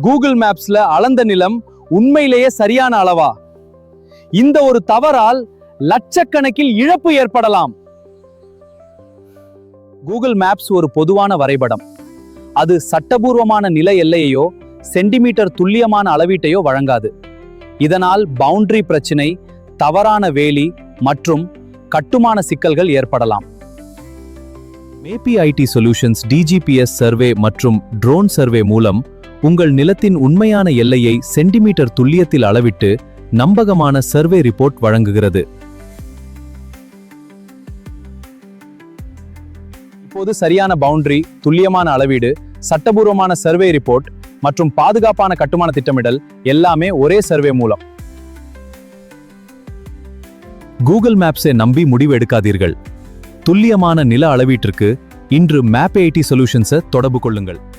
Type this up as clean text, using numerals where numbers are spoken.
Google மேப்ஸ்ல அளந்த நிலம் உண்மையிலேயே சரியான அளவா? இந்த ஒரு தவறால் லட்சக்கணக்கில் இழப்பு ஏற்படலாம். கூகுள் மேப்ஸ் ஒரு பொதுவான வரைபடம். அது சட்டபூர்வமான நில எல்லையையோ சென்டிமீட்டர் துல்லியமான அளவீட்டையோ வழங்காது. இதனால் பவுண்டரி பிரச்சினை, தவறான வேலி மற்றும் கட்டுமான சிக்கல்கள் ஏற்படலாம். மேபி சொல்யூஷன்ஸ் DGPS சர்வே மற்றும் ட்ரோன் சர்வே மூலம் உங்கள் நிலத்தின் உண்மையான எல்லையை சென்டிமீட்டர் துல்லியத்தில் அளவிட்டு நம்பகமான சர்வே ரிப்போர்ட் வழங்குகிறது. இப்போது சரியான பவுண்டரி, துல்லியமான அளவீடு, சட்டபூர்வமான சர்வே ரிப்போர்ட் மற்றும் பாதுகாப்பான கட்டுமான திட்டமிடல் எல்லாமே ஒரே சர்வே மூலம். கூகுள் மேப்ஸை நம்பி முடிவு எடுக்காதீர்கள். துல்லியமான நில அளவீட்டிற்கு இன்று மேப் சொல்யூஷன்ஸை தொடர்பு கொள்ளுங்கள்.